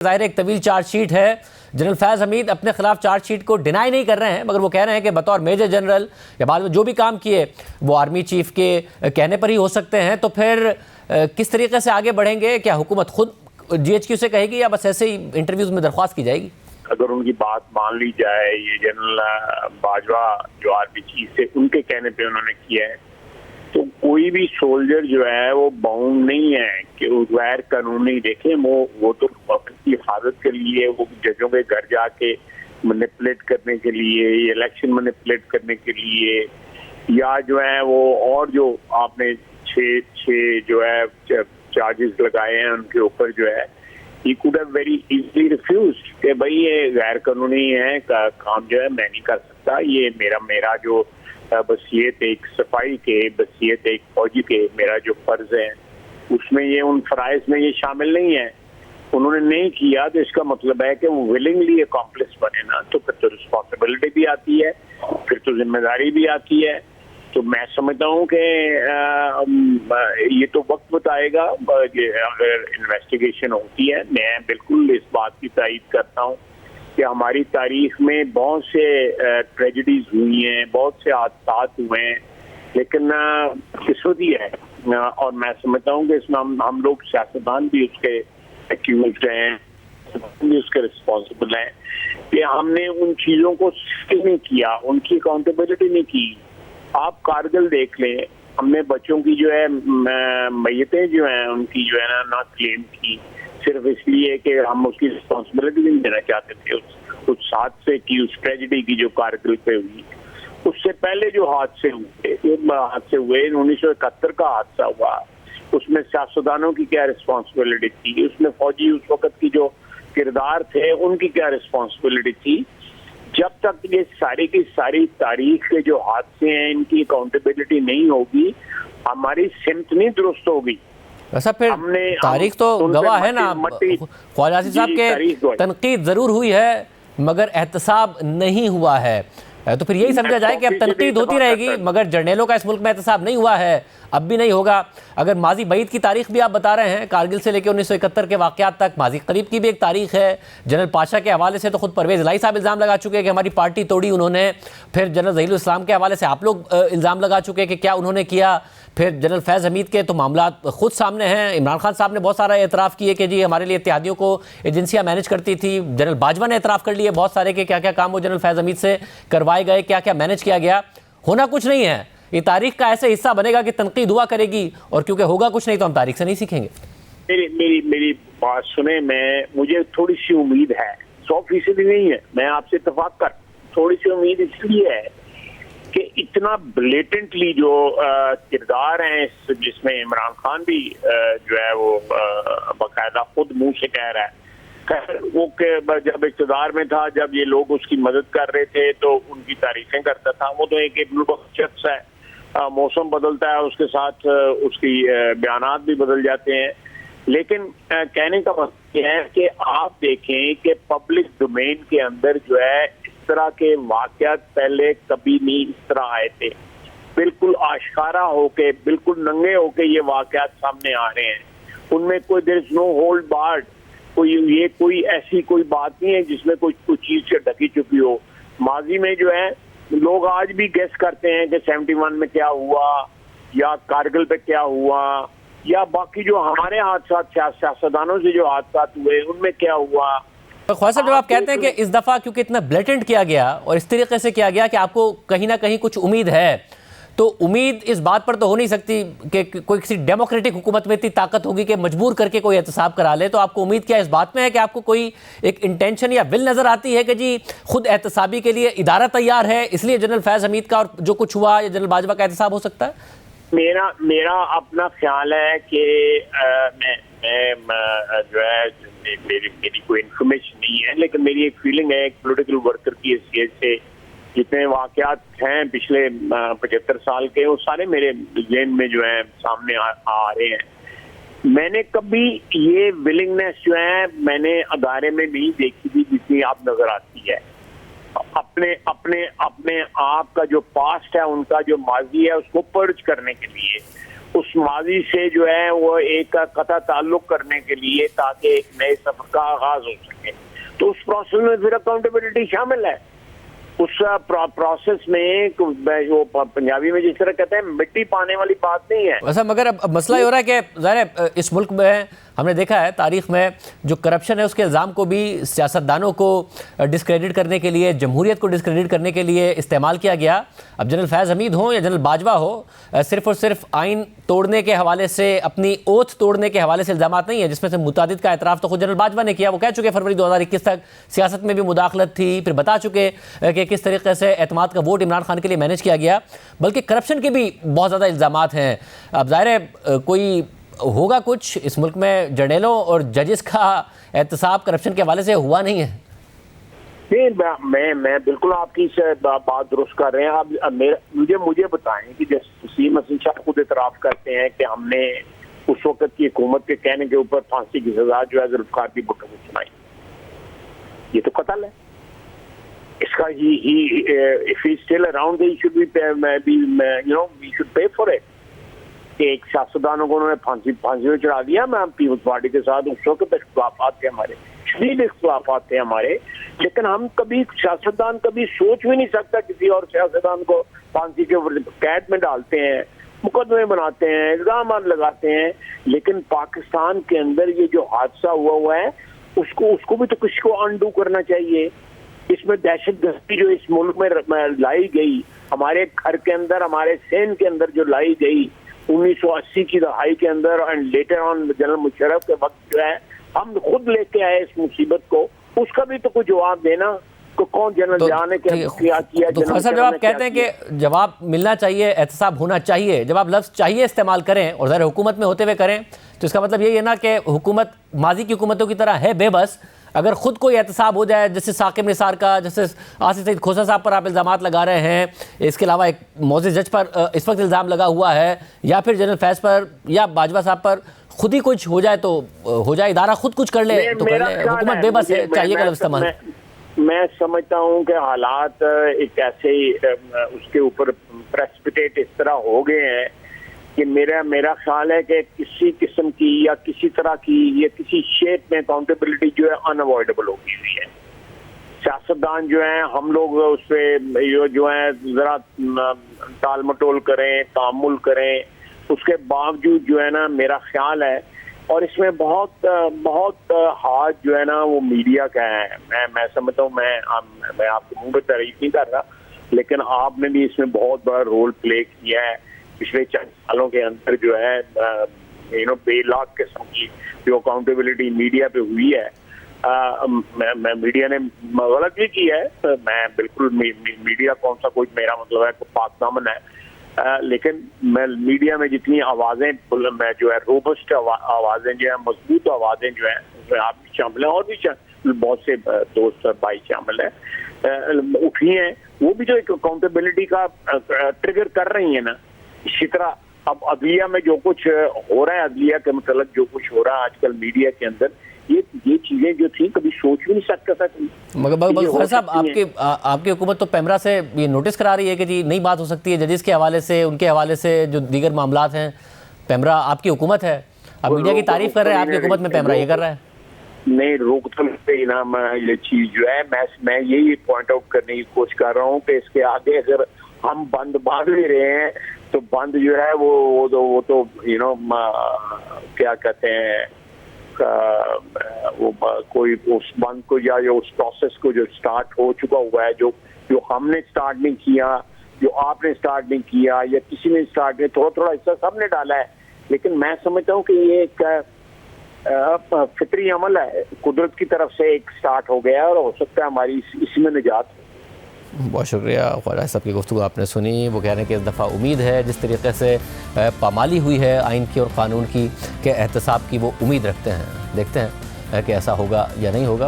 ज़ाहिर एक तवील चार्जशीट है। जनरल फैज़ हमीद अपने खिलाफ चार्जशीट को डिनाई नहीं कर रहे हैं, मगर वो कह रहे हैं कि बतौर मेजर जनरल या बाद में जो भी काम किए वो आर्मी चीफ के कहने पर ही हो सकते हैं। तो फिर किस तरीके से आगे बढ़ेंगे? क्या हुकूमत खुद GHQ से कहेगी या बस ऐसे ही इंटरव्यूज में दरख्वास्त की जाएगी? अगर उनकी बात मान ली जाए, ये जनरल बाजवा जो आर्मी चीफ है उनके कहने पे उन्होंने किया है, तो कोई भी सोल्जर जो है वो बाउंड नहीं है कि वो गैर कानूनी देखें। वो तो अपनी हिफाजत के लिए, वो जजों के घर जाके मैनिपुलेट करने के लिए, इलेक्शन मैनिपुलेट करने के लिए, या जो है वो और जो आपने छः जो है चार्जेस लगाए हैं उनके ऊपर जो है he could have very easily refused कि भाई ये गैर कानूनी है, काम जो है मैं नहीं कर सकता, ये मेरा जो बसीयत एक सफाई के, बसीयत एक फौजी के, मेरा जो फर्ज है उसमें ये उन फराइज में ये शामिल नहीं है। उन्होंने नहीं किया तो इसका मतलब है कि वो विलिंगली अकॉम्प्लिस बने ना, तो फिर तो रिस्पॉन्सिबिलिटी भी आती है, फिर तो जिम्मेदारी भी आती है। तो मैं समझता हूँ कि ये तो वक्त बताएगा अगर इन्वेस्टिगेशन होती है। मैं बिल्कुल इस बात की तायीद करता हूँ कि हमारी तारीख में बहुत से ट्रेजेडीज हुई हैं, बहुत से हादसा हुए हैं, लेकिन किस्मती है। और मैं समझता हूँ कि इसमें हम लोग सियासतदान भी उसके एक्यूज्ड हैं, भी उसके रिस्पॉन्सिबल हैं कि हमने उन चीज़ों को नहीं किया, उनकी अकाउंटेबिलिटी नहीं की। आप कारगिल देख लें, हमने बच्चों की जो है मैयतें जो हैं उनकी जो है ना क्लेम की, सिर्फ इसलिए कि हम उसकी रिस्पॉन्सिबिलिटी नहीं देना चाहते थे उस हादसे की, उस ट्रेजेडी की जो कारगिल पे हुई। उससे पहले जो हादसे हुए 1971 का हादसा हुआ, उसमें सियासतदानों की क्या रिस्पॉन्सिबिलिटी थी, उसमें फौजी उस वक्त की जो किरदार थे उनकी क्या रिस्पॉन्सिबिलिटी थी। जब तक ये सारी की सारी तारीख के जो हादसे हैं इनकी अकाउंटेबिलिटी नहीं होगी, हमारी सिमत नहीं दुरुस्त होगी। वैसा फिर तारीख तो गवाह है ना, ख्वाजा आसिफ साहब के तनकीद जरूर हुई है मगर एहतसाब नहीं हुआ है। तो फिर यही समझा जाए कि अब तनकीद होती रहेगी मगर जर्नलों का इस मुल्क में एहतसाब नहीं हुआ है, अब भी नहीं होगा। अगर माजी बईद की तारीख भी आप बता रहे हैं, कारगिल से लेकर 1971 के वाक़यात तक, माजी करीब की भी एक तारीख है। जनरल पाशा के हवाले से तो खुद परवेज़ इलाही साहब इल्ज़ाम लगा चुके हैं कि हमारी पार्टी तोड़ी उन्होंने। फिर जनरल ज़हीरुल इस्लाम के हवाले से आप लोग इल्ज़ाम लगा चुके हैं कि क्या उन्होंने किया। फिर जनरल फैज़ हमीद के तो मामला खुद सामने हैं। इमरान खान साहब ने बहुत सारा एतराफ़ किए कि जी हमारे लिए इत्तेहादियों को एजेंसियाँ मैनेज करती थी। जनरल बाजवा ने एतराफ़ कर लिए बहुत सारे कि क्या क्या काम वो जनरल फैज़ हमीद से करवाए गए, क्या क्या मैनेज किया गया। होना कुछ नहीं है, ये तारीख का ऐसे हिस्सा बनेगा कि तनकीद हुआ करेगी, और क्योंकि होगा कुछ नहीं तो हम तारीख से नहीं सीखेंगे। मेरी बात सुने, मुझे थोड़ी सी उम्मीद है, 100% नहीं है, मैं आपसे इत्तेफाक कर, थोड़ी सी उम्मीद इसलिए है कि इतना ब्लेटेंटली जो किरदार हैं जिसमें इमरान खान भी जो है वो बाकायदा खुद मुंह से कह रहा है, वो जब इक़्तिदार में था, जब ये लोग उसकी मदद कर रहे थे तो उनकी तारीफें करता था। वो तो एक शख्स है, मौसम बदलता है उसके साथ उसकी बयानात भी बदल जाते हैं। लेकिन कहने का मतलब यह है कि आप देखें कि पब्लिक डोमेन के अंदर जो है इस तरह के वाक़यात पहले कभी नहीं इस तरह आए थे। बिल्कुल आश्कारा होके, बिल्कुल नंगे होके ये वाक़यात सामने आ रहे हैं। उनमें कोई there is no hold barred, कोई ऐसी कोई बात नहीं है जिसमें कोई चीज से ढकी चुकी हो। माजी में जो है लोग आज भी गेस करते हैं कि 71 में क्या हुआ, या कारगिल पे क्या हुआ, या बाकी जो हमारे हादसा सियासतदानों से जो हादसा हुए उनमें क्या हुआ। तो ख्वाजा साहब, जब आप कहते हैं कि इस दफ़ा क्योंकि इतना ब्लेटेंट किया गया और इस तरीके से किया गया कि आपको कहीं ना कहीं कुछ उम्मीद है, तो उम्मीद इस बात पर तो हो नहीं सकती कि कोई किसी डेमोक्रेटिक हुकूमत में इतनी ताकत होगी कि मजबूर करके कोई एहतसाब करा ले। तो आपको उम्मीद क्या इस बात में है कि आपको कोई एक इंटेंशन या विल नज़र आती है कि जी खुद एहतसाबी के लिए इदारा तैयार है, इसलिए जनरल फैज़ हमीद का और जो कुछ हुआ या जनरल बाजवा का एहतसाब हो सकता है? मेरा अपना ख्याल है कि मैं जो है मेरी कोई इन्फॉर्मेशन नहीं है, लेकिन मेरी एक फीलिंग है एक पॉलिटिकल वर्कर की हैसियत से, जितने वाक़यात हैं पिछले 75 साल के, वो सारे मेरे ज़हन में जो है सामने आ रहे हैं। मैंने कभी ये विलिंगनेस जो है मैंने अदारे में नहीं देखी थी जितनी आप नजर आती है। अपने आप का जो पास्ट है, उनका जो माजी है, उसको पर्ज करने के लिए, उस माजी से जो है वो एक कता ताल्लुक करने के लिए, ताकि एक नए सफर का आगाज हो सके। तो उस प्रोसेस में फिर अकाउंटेबिलिटी शामिल है। उस प्रोसेस में वो पंजाबी में जिस तरह कहते हैं मिट्टी पाने वाली बात नहीं है वैसा। मगर अब मसला ये हो रहा है कि ज़ाहिर इस मुल्क में हमने देखा है तारीख में जो करप्शन है उसके इल्ज़ाम को भी सियासतदानों को डिस्क्रेडिट करने के लिए, जमहूरियत को डिस्क्रेडिट करने के लिए इस्तेमाल किया गया। अब जनरल फैज़ हमीद हो या जनरल बाजवा हो, सिर्फ और सिर्फ आइन तोड़ने के हवाले से, अपनी ओथ तोड़ने के हवाले से इल्ज़ाम नहीं है, जिसमें से मुतादिद का एतराफ़ तो खुद जनरल बाजवा ने किया। वो कह चुके फरवरी 2021 तक सियासत में भी मुदाखलत थी, फिर बता चुके कि किस तरीके से एतमाद का वोट इमरान खान के लिए मैनेज किया गया। बल्कि करप्शन के भी बहुत ज़्यादा इल्ज़ामात हैं। अब ज़ाहिर है कोई होगा कुछ इस मुल्क में, जर्नलों और जजेस का एहतसाब करप्शन के हवाले से हुआ नहीं है। नहीं, मैं बिल्कुल आपकी बात दुरुस्त कर रहे हैं। अब मुझे बताएं कि जैसे वसीम हसन शाह खुद इतराफ़ करते हैं कि हमने उस वक्त की हुकूमत के कहने के ऊपर फांसी की सजा जो है जुल्फ़िकार की भुट्टो को सुनाई। ये तो कत्ल है। इसका if he's still around, he should we should pay for it। एक सियासतदानों को उन्होंने फांसी में चढ़ा दिया। मैं पीपल्स पार्टी के साथ उस वक्त इख्तिलाफात थे हमारे, शदीद इख्तिलाफात थे हमारे, लेकिन हम कभी सियासतदान कभी सोच भी नहीं सकता किसी और सियासतदान को फांसी के कैद में डालते हैं, मुकदमे बनाते हैं, इल्जाम लगाते हैं। लेकिन पाकिस्तान के अंदर ये जो हादसा हुआ है उसको भी तो किसी को अनडू करना चाहिए। इसमें दहशतगर्दी जो इस मुल्क में लाई गई, हमारे घर के अंदर, हमारे सेन के अंदर जो लाई गई 1980 की दहाई के अंदर, and later on general Musharraf के वक्त जो है हम खुद लेके आए इस मुसीबत को, उसका भी तो कोई जवाब देना। तो कौन जनरल जाने के क्या किया। तो जब आप कहते हैं कि जवाब मिलना चाहिए, एहतसाब होना चाहिए, जब आप लफ्ज़ चाहिए इस्तेमाल करें और ज़ाहिर हुकूमत में होते हुए करें, तो इसका मतलब यही है ना कि हुकूमत माजी की हुकूमतों की तरह है बेबस। अगर खुद कोई एहतसाब हो जाए, जैसे साकिब निसार का, जैसे आसिफ सईद खोसा साहब पर आप इल्ज़ामात लगा रहे हैं, इसके अलावा एक मौजूद जज पर इस वक्त इल्ज़ाम लगा हुआ है, या फिर जनरल फैज़ पर या बाजवा साहब पर खुद ही कुछ हो जाए तो हो जाए, इदारा खुद कुछ कर ले तो कर ले, हुकूमत बेबस है, चाहिए का इस्तेमाल। मैं समझता हूँ कि हालात एक ऐसे उसके ऊपर प्रेसिपिटेट इस तरह हो गए हैं कि मेरा ख्याल है कि किसी किस्म की या किसी तरह की या किसी शेप में अकाउंटेबिलिटी जो है अनअवॉइडेबल हो गई हुई है। सियासतदान जो है, हम लोग उस पर जो है ज़रा टाल मटोल करें, तामुल करें, उसके बावजूद जो है ना मेरा ख्याल है, और इसमें बहुत हाथ जो है ना वो मीडिया का है। मैं समझता हूँ, मैं आपके मुंह पे तारीफ नहीं कर रहा, लेकिन आपने भी इसमें बहुत बड़ा रोल प्ले किया है। पिछले 4 सालों के अंदर जो है बेलाग किस्म की जो अकाउंटेबिलिटी मीडिया पे हुई है, मीडिया ने गलत भी की है। मैं बिल्कुल मीडिया कौन सा कोई मेरा मतलब है पाक दामन है, लेकिन मैं मीडिया में जितनी आवाज़ें जो है रोबस्ट आवाज़ें जो है, मजबूत आवाज़ें जो है, उसमें आप भी शामिल हैं और भी बहुत से दोस्त भाई शामिल हैं, उठी हैं, वो भी जो एक अकाउंटेबिलिटी का ट्रिगर कर रही है ना। इसी तरह अब अदलिया में जो कुछ हो रहा है, अदलिया के मतलब जो कुछ हो रहा है आजकल मीडिया के अंदर, ये चीजें जो थी कभी सोच भी नहीं सकता था। मगर साहब आपकी हुकूमत तो पैमरा से ये नोटिस करा रही है कि जी नई बात हो सकती है जजेस के हवाले से, उनके हवाले से जो दीगर मामलात हैं। पैमरा आपकी हुकूमत है, अब मीडिया की तारीफ कर रहे हैं, आपकी हुकूमत में पैमरा ये कर रहा है। नहीं, रोक तो नहीं ना। ये चीज जो है मैं यही पॉइंट आउट करने की कोशिश कर रहा हूँ कि इसके आगे अगर हम बंद बांध भी रहे हैं तो बंद जो है वो तो क्या कहते हैं, वो कोई उस बंद को या उस प्रोसेस को जो स्टार्ट हो चुका हुआ है, जो हमने स्टार्ट नहीं किया, जो आपने स्टार्ट नहीं किया या किसी ने स्टार्ट नहीं, थोड़ा हिस्सा सबने डाला है, लेकिन मैं समझता हूँ कि ये एक फितरी अमल है, कुदरत की तरफ से एक स्टार्ट हो गया और हो सकता है हमारी इसी में निजात हो। बहुत शुक्रिया ख्वाजा साहब की गुफ्तगू आपने सुनी। वो कह रहे हैं कि इस दफ़ा उम्मीद है जिस तरीके से पामाली हुई है आइन की और क़ानून की के एहतसाब की, वो उम्मीद रखते हैं। देखते हैं कि ऐसा होगा या नहीं होगा।